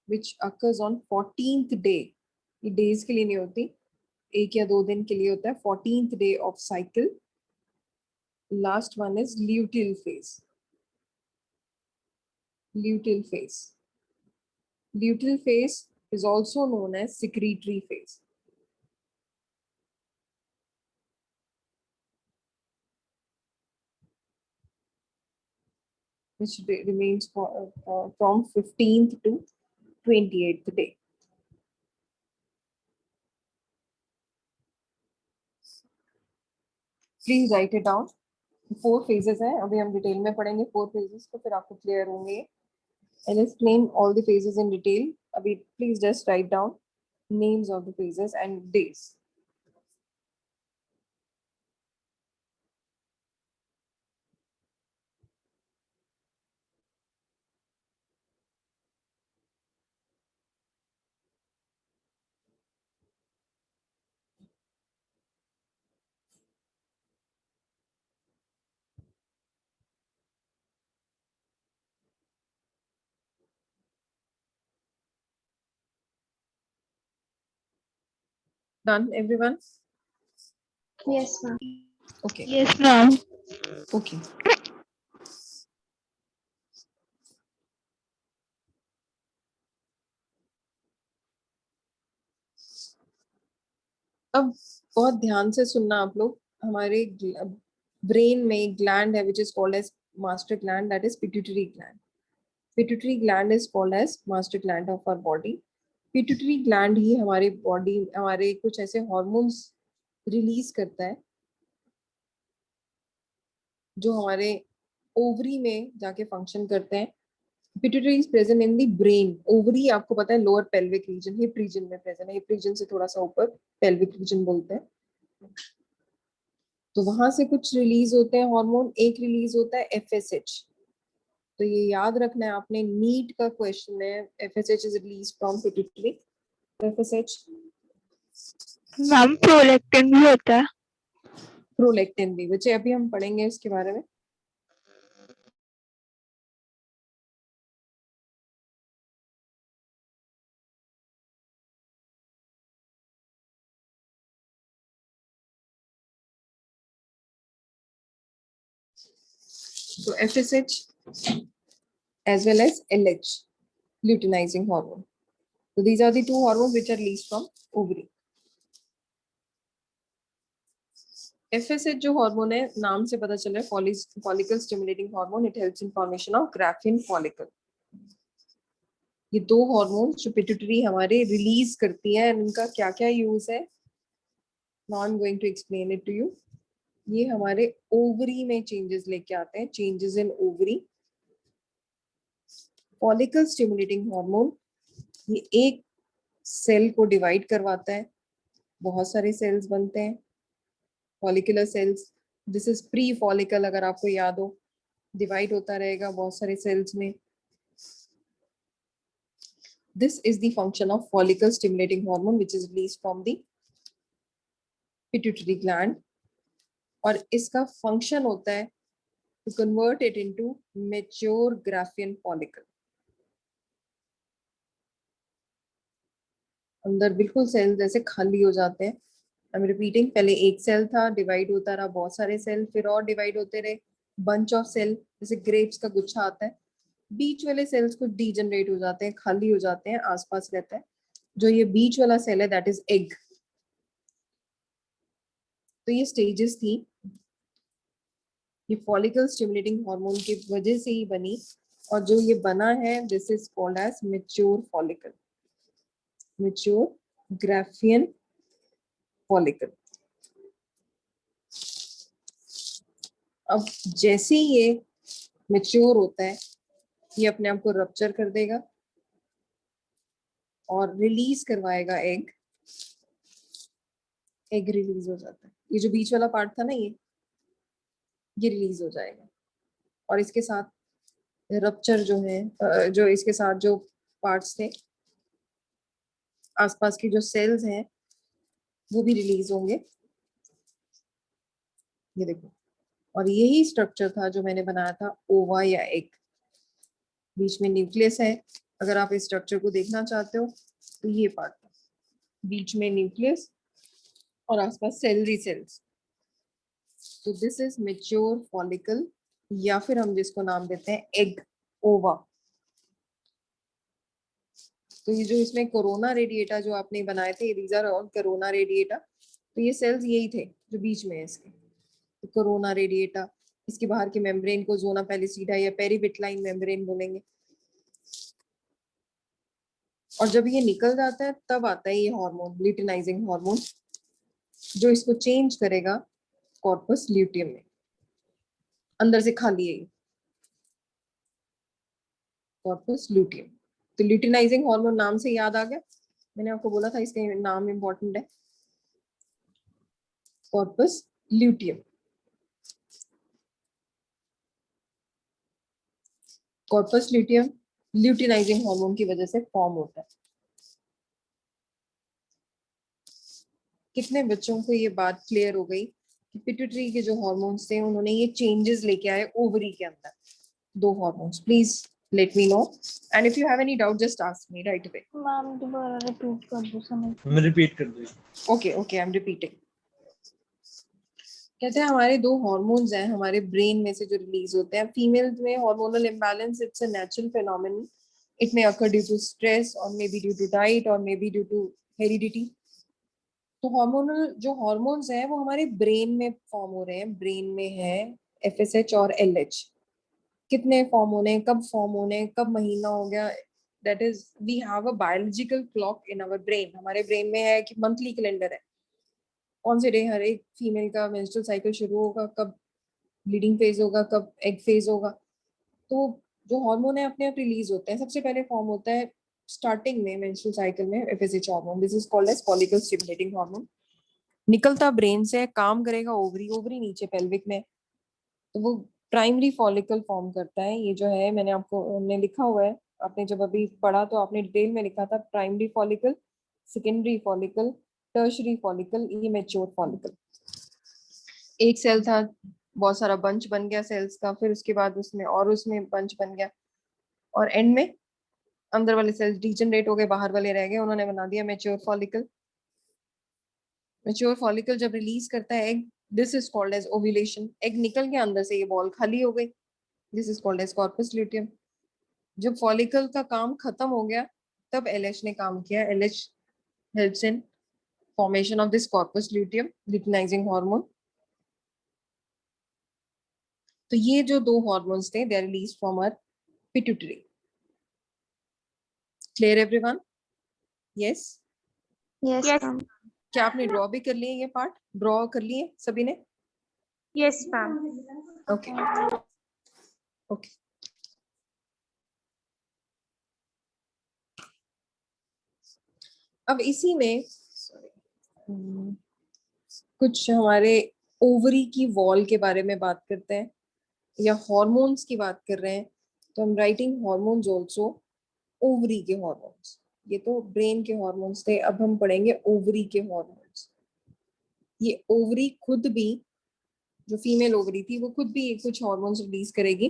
Which occurs on 14th day. ये days के लिए नहीं होती, एक या 2 दिन के लिए होता है. 14th day of cycle. Last one is luteal phase. Luteal phase. Luteal phase is also known as secretory phase. Which remains from 15th to 28th day. Please write it down. 4 phases है, अभी हम डिटेल में पढ़ेंगे 4 phases को, फिर आपको क्लियर होंगे. I'll explain all the phases in detail. Abhi, please just write down names of the phases and days. Done, everyone? Yes, ma'am. Okay. Yes, ma'am. Okay. अब बहुत ध्यान से सुनना आप लोग. हमारे ब्रेन में ग्लैंड है which is called as master gland, that is pituitary gland. Pituitary gland is called as master gland of our body. Pituitary gland ही हमारी बॉडी हमारे कुछ ऐसे हॉर्मोन्स रिलीज करता है जो हमारे ओवरी में जाके फंक्शन करते हैं. Pituitary is present in the brain. Ovary आपको पता है lower pelvic region, hip region में प्रेजेंट है. हिप रीजन से थोड़ा सा ऊपर पेल्विक रीजन बोलते हैं. तो वहां से कुछ रिलीज होते हैं हार्मोन. एक रिलीज होता है FSH. तो ये याद रखना है आपने, नीट का क्वेश्चन है. FSH is release from pituitary. FSH. Ma'am prolactin भी होता है. प्रोलैक्टिन भी, बच्चे अभी हम पढ़ेंगे इसके बारे में. So FSH as well as LH, luteinizing hormone. So these are the two hormones which are released from ovary. FSH जो हार्मोन है, नाम से पता चल रहा है, follicle stimulating hormone. It helps in formation of graphene follicle. ये दो हार्मोन जो पिट्यूटरी हमारे रिलीज करती है, इनका क्या क्या यूज है, now I am going to explain it to you. ये हमारे ओवरी में चेंजेस लेके आते हैं, changes in ovary. Follicle stimulating hormone ये एक सेल को डिवाइड करवाता है, बहुत सारे सेल्स बनते हैं, follicular cells. This is pre follicle, अगर आपको याद हो, डिवाइड होता रहेगा बहुत सारे सेल्स में. This is the function of follicle stimulating hormone which is released from the pituitary gland. और इसका फंक्शन होता है to convert it into mature Graafian follicle. अंदर बिल्कुल सेल्स ऐसे खाली हो जाते हैं. आई एम रिपीटिंग, पहले एक सेल था, डिवाइड होता रहा बहुत सारे सेल, फिर और डिवाइड होते रहे बंच ऑफ सेल, जैसे ग्रेप्स का गुच्छा आता है. बीच वाले सेल्स कुछ डीजनरेट हो जाते हैं, खाली हो जाते हैं, आसपास रहता है. जो ये बीच वाला सेल है दैट इज एग. तो ये स्टेजेस थी, ये फॉलिकल स्टिमुलेटिंग हार्मोन की वजह से ही बनी. और जो ये बना है this is called as mature follicle, mature Graafian follicle. अब जैसे ही ये मैच्योर होता है, ये अपने आप को रप्चर कर देगा और रिलीज करवाएगा एग. एग रिलीज हो जाता है. ये जो बीच वाला पार्ट था ना, ये रिलीज हो जाएगा. और इसके साथ रप्चर जो है, जो इसके साथ जो पार्ट्स थे, आसपास की जो सेल्स हैं, वो भी रिलीज होंगे. ये देखो, और यही स्ट्रक्चर था जो मैंने बनाया था ओवा या एग. बीच में न्यूक्लियस है. अगर आप इस स्ट्रक्चर को देखना चाहते हो तो ये पार्ट था, बीच में न्यूक्लियस और आसपास सेलरी सेल्स. तो दिस इज मैच्योर फॉलिकल, या फिर हम जिसको नाम देते हैं एग ओवा. तो ये जो इसमें कोरोना रेडिएटा जो आपने बनाए थे, these are all corona radiata. तो ये सेल्स यही थे जो बीच में है इसके. तो कोरोना रेडिएटा, इसके बाहर के मेम्ब्रेन को जोना पैलिसिडा या पेरिविटलाइन मेम्ब्रेन बोलेंगे. और जब ये निकल जाता है तब आता है ये हार्मोन, ल्यूटिनाइजिंग हार्मोन, जो इसको चेंज करेगा कॉर्पस ल्यूटियम में. अंदर से खाली है कॉर्पस ल्यूटियम. तो ल्यूटिनाइजिंग हार्मोन नाम से याद आ गया, मैंने आपको बोला था इसका नाम इंपॉर्टेंट है, corpus luteum. Corpus luteum luteinizing hormone की वजह से फॉर्म होता है. कितने बच्चों को ये बात क्लियर हो गई कि पिट्यूटरी के जो हार्मोन्स थे उन्होंने ये चेंजेस लेके आए ओवरी के अंदर. दो hormones, please let me know, and if you have any doubt just ask me right away. Ma'am दोबारा रिपीट कर दो समझ मैं रिपीट कर दूँ. Okay, I'm repeating. कहते हैं हमारे दो हार्मोन्स हैं हमारे ब्रेन में से जो रिलीज होते हैं. फीमेल्स में hormonal imbalance it's a natural phenomenon. It may occur due to stress और may be due to diet और may be due to heredity. तो हार्मोनल जो हार्मोन्स हैं वो हमारे ब्रेन में फॉर्म हो रहे हैं. ब्रेन में है FSH और LH. कितने फॉर्म होने हैं, कब फॉर्म होने हैं, कब महीना हो गया, that is we have a biological clock in our brain. हमारे ब्रेन में है कि मंथली कैलेंडर है, कौन से डे हर एक फीमेल का मेंस्ट्रुअल साइकिल शुरू होगा, कब ब्लीडिंग फेज होगा, कब एग फेज होगा. तो जो हार्मोन है अपने आप रिलीज होते हैं. सबसे पहले फॉर्म होता है स्टार्टिंग में मेंस्ट्रुअल साइकिल में FSH hormone. This is called as follicle stimulating hormone. निकलता ब्रेन से, काम करेगा ओवरी. ओवरी नीचे पेल्विक में, तो वो प्राइमरी फॉलिकल फॉर्म करता है. ये जो है मैंने आपको हमने लिखा हुआ है, आपने जब अभी पढ़ा तो आपने डिटेल में लिखा था primary follicle, secondary follicle, tertiary follicle, ये मैच्योर फॉलिकल. एक सेल था, बहुत सारा बंच बन गया सेल्स का, फिर उसके बाद उसमें बंच बन गया, और एंड में अंदर वाले सेल्स डिजनरेट हो गए, बाहर वाले रह गए, उन्होंने बना दिया मैच्योर फॉलिकल. मैच्योर फॉलिकल जब रिलीज करता है egg, this is called as ovulation. Egg निकल के अंदर से ये बॉल खाली हो गई, this is called as corpus luteum. जब फॉलिकल का काम खत्म हो गया तब LH ने काम किया. LH helps in formation of this corpus luteum luteinizing hormone. तो ये जो दो हार्मोन्स थे they are release from our pituitary. Clear everyone? Yes. Yes Yes. Ma'am. क्या आपने ड्रॉ भी कर लिए, ये पार्ट ड्रॉ कर लिए सभी ने? Yes, ma'am. Okay okay. अब इसी में कुछ हमारे ओवरी की वॉल के बारे में बात करते हैं, या हार्मोन्स की बात कर रहे हैं. तो हम राइटिंग हार्मोन्स आल्सो. ओवरी के हार्मोन्स, ये तो ब्रेन के हार्मोन्स थे, अब हम पढ़ेंगे ओवरी के हार्मोन्स. ये ओवरी खुद भी, जो फीमेल ओवरी थी वो खुद भी कुछ हार्मोन्स रिलीज करेगी.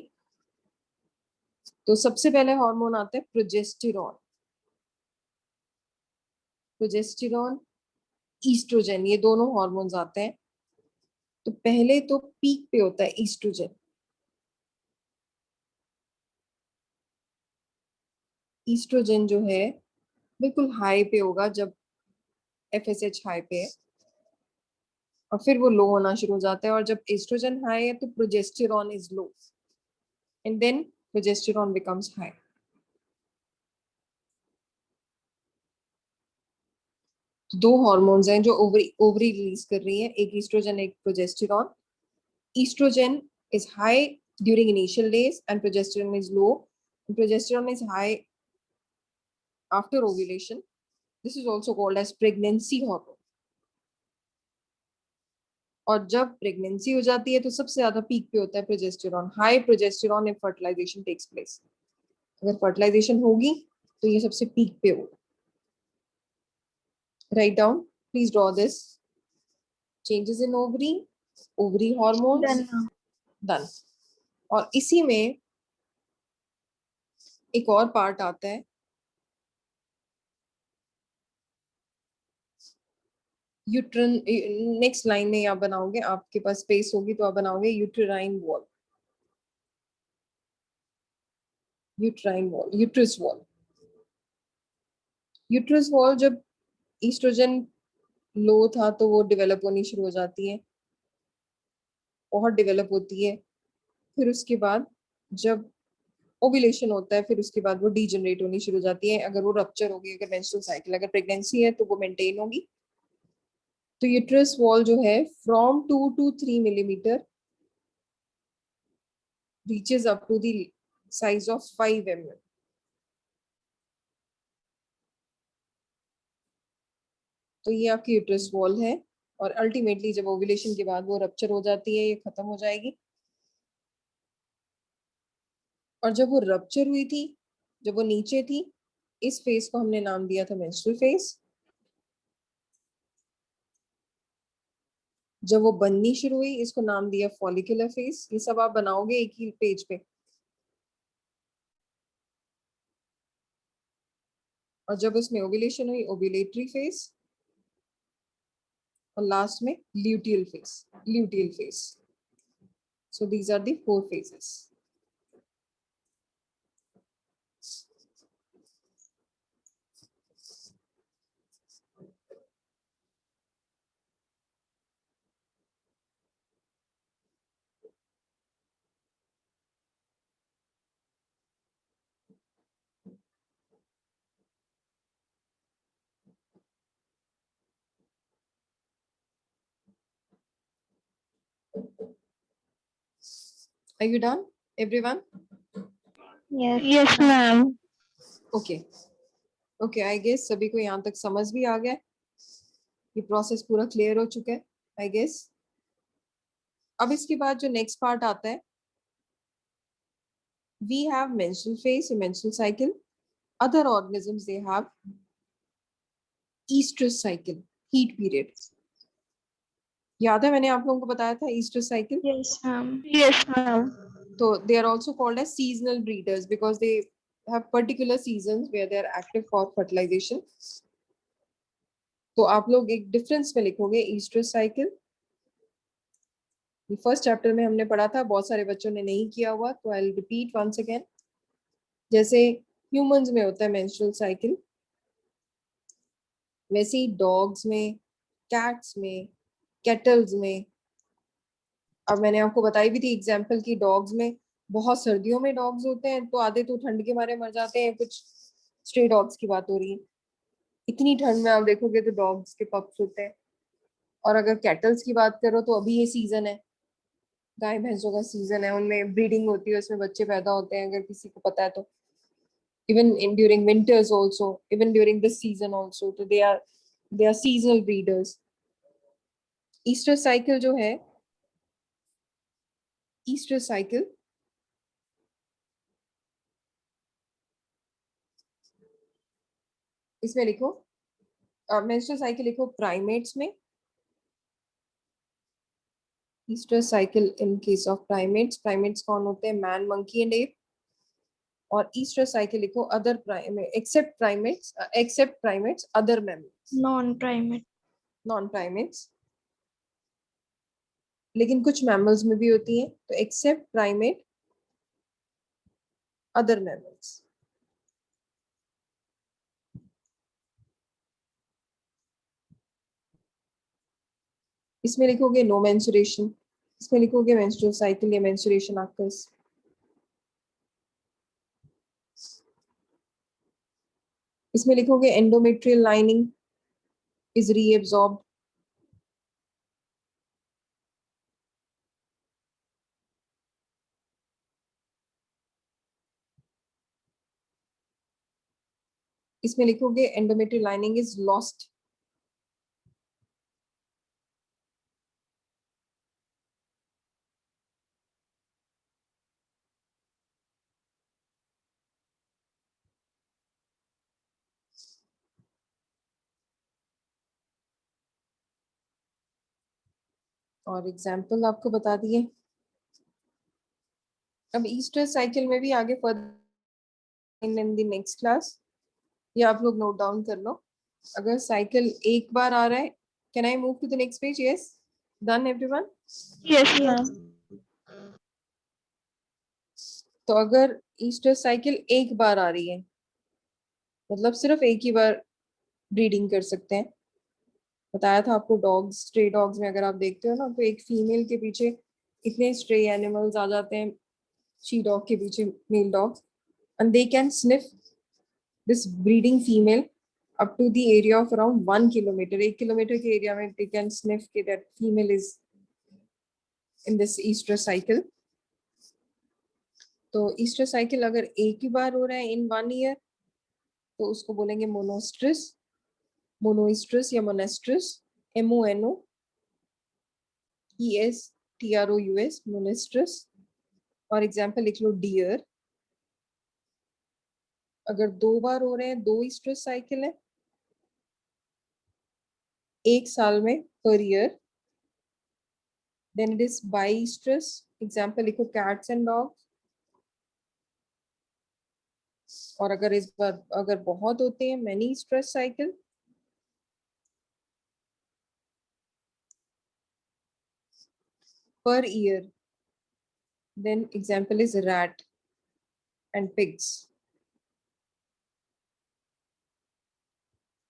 तो सबसे पहले हार्मोन आता है प्रोजेस्टेरॉन. प्रोजेस्टेरॉन, ईस्ट्रोजन, ये दोनों हार्मोन्स आते हैं. तो पहले तो पीक पे होता है ईस्ट्रोजन. ईस्ट्रोजन जो है बिल्कुल हाई पे होगा जब FSH हाई पे है, और फिर वो लो होना शुरू हो जाता है. और जब एस्ट्रोजन हाई है तो progesterone is low, and then progesterone becomes high. दो हार्मोन्स हैं जो ओवरी ओवरी रिलीज कर रही है, एक ईस्ट्रोजन एक progesterone. Estrogen is high during initial days and progesterone is low. And progesterone is high after ovulation. This is also called as pregnancy hormone. और जब प्रेगनेंसी हो जाती है तो सबसे ज्यादा पीक पे होता है progesterone. High progesterone if fertilization takes place. अगर फर्टिलाइजेशन होगी तो ये सबसे पीक पे होगा. Right down, please draw this. Changes in ovary, ovary hormones, Done, ma'am. Done. और इसी में एक और पार्ट आता है, यूट्रन. नेक्स्ट लाइन में आप बनाओगे, आपके पास स्पेस होगी तो आप बनाओगे uterine wall. Uterine wall, uterus wall. Uterus wall जब ईस्ट्रोजन लो था तो वो डेवलप होनी शुरू हो जाती है, बहुत डेवलप होती है. फिर उसके बाद जब ओव्यूलेशन होता है फिर उसके बाद वो डीजनरेट होनी शुरू हो जाती है. अगर वो रप्चर होगी, अगर मेंस्ट्रुअल साइकिल, अगर प्रेगनेंसी है तो वो मेंटेन होगी. तो यूट्रस वॉल जो है from 2 to 3 millimeter reaches up to the size of 5 mm. तो ये आपकी यूट्रस वॉल है. और अल्टीमेटली जब ओव्यूलेशन के बाद वो रप्चर हो जाती है, ये खत्म हो जाएगी. और जब वो रप्चर हुई थी, जब वो नीचे थी, इस फेज को हमने नाम दिया था मेंस्ट्रुअल फेज. जब वो बननी शुरू हुई इसको नाम दिया फॉलिकुलर फेज. ये सब आप बनाओगे एक ही पेज पे. और जब उसमें ओव्यूलेशन हुई ओव्यूलेटरी फेज, और लास्ट में luteal phase. So these are the 4 phases. Are you done, everyone? Yes. Yes, ma'am. Okay. Okay, I guess सभी को यहाँ तक समझ भी आ गया है. ये प्रोसेस पूरा क्लियर हो चुका है, I guess. अब इसके बाद जो नेक्स्ट पार्ट आता है, we have menstrual phase, menstrual cycle. Other organisms, they have estrous cycle, heat period. याद है मैंने आप लोगों को बताया था estrous cycle? Yes, ma'am. Yes, ma'am. So they are also called as seasonal breeders because they have particular seasons where they are active for fertilization. तो आप लोग एक डिफरेंस में लिखोगे estrous cycle. फर्स्ट चैप्टर में हमने पढ़ा था, बहुत सारे बच्चों ने नहीं किया हुआ, तो I will repeat once again. जैसे ह्यूमंस में होता है मेंस्ट्रुअल साइकिल, वैसे ही डॉग्स में, कैट्स में, कैटल्स में. अब मैंने आपको बताई भी थी एग्जांपल की, डॉग्स में बहुत सर्दियों में डॉग्स होते हैं तो आधे तो ठंड के मारे मर जाते हैं. कुछ स्ट्रे डॉग्स की बात हो रही है. इतनी ठंड में आप देखोगे तो डॉग्स के पप्स होते हैं. और अगर कैटल्स की बात करो तो अभी ये सीजन है, गाय भैंसों का सीजन है, उनमें ब्रीडिंग होती है, उसमें बच्चे पैदा होते हैं, अगर किसी को पता है तो. even in during winters also, even during this season also, so they are seasonal breeders. Easter cycle जो है, Easter cycle इसमें लिखो, menstrual cycle लिखो primates में. Easter cycle in case of primates कौन होते हैं? Man, monkey and ape. और Easter cycle लिखो other except primates other mammals, Non-primate. non-primates. लेकिन कुछ mammals में भी होती है, तो except primate other mammals. इसमें लिखोगे नो मेंस्ट्रुएशन, इसमें लिखोगे मेंस्ट्रुअल साइकिल या मेंस्ट्रुएशन ऑकर्स. इसमें लिखोगे एंडोमेट्रियल लाइनिंग इज रीएब्सॉर्ब्ड. इसमें लिखोगे एंडोमेट्रियल लाइनिंग इज लॉस्ट. और एग्जाम्पल आपको बता दिए. अब ईस्टर साइकिल में भी आगे further in the next class, ये आप लोग नोट डाउन कर लो. अगर साइकिल एक बार आ रहा है, can I move to the next page? Yes, done everyone? Yes, ma'am. तो अगर ईस्टर साइकिल एक बार आ रही है, मतलब सिर्फ एक ही बार ब्रीडिंग कर सकते हैं. बताया था आपको, डॉग्स, स्ट्रे डॉग्स में अगर आप देखते हो ना, तो एक फीमेल के पीछे इतने स्ट्रे एनिमल्स आ जाते हैं, शी डॉग के पीछे mail dog, and they can sniff this breeding female up to the area of around 1 kilometer. 1 kilometer के एरिया में they can sniff कि that female is in this estrous cycle. तो estrous cycle अगर एक ही बार हो रहा है in 1 year, तो उसको बोलेंगे मोनोस्ट्रस, मोनोइस्ट्रस या मोनेस्ट्रस. MONOESTROUS, मोनेस्ट्रस. और एग्जाम्पल लिख लो डियर. अगर 2 बार हो रहे हैं, 2 estrous साइकिल है एक साल में per year, then it is bi-estrous. Example लिखो cats and dogs. और अगर इस बार अगर बहुत होते हैं many stress cycle, per year, then example is rat and pigs.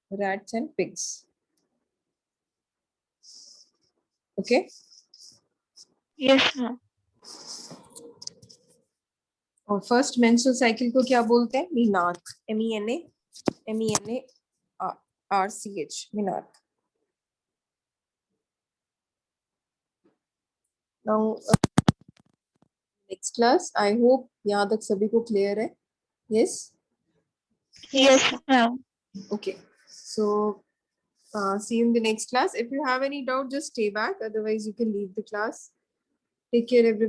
Rats and pigs. Okay. Yes, ma'am. और फर्स्ट मेंस्ट्रुअल साइकिल को क्या बोलते हैं? Menarche. MENARCH. Menarche. Now next class. I hope यहाँ तक सभी को clear है. Yes. Yes, ma'am. Okay. So see you in the next class. If you have any doubt, just stay back. Otherwise, you can leave the class. Take care, everyone.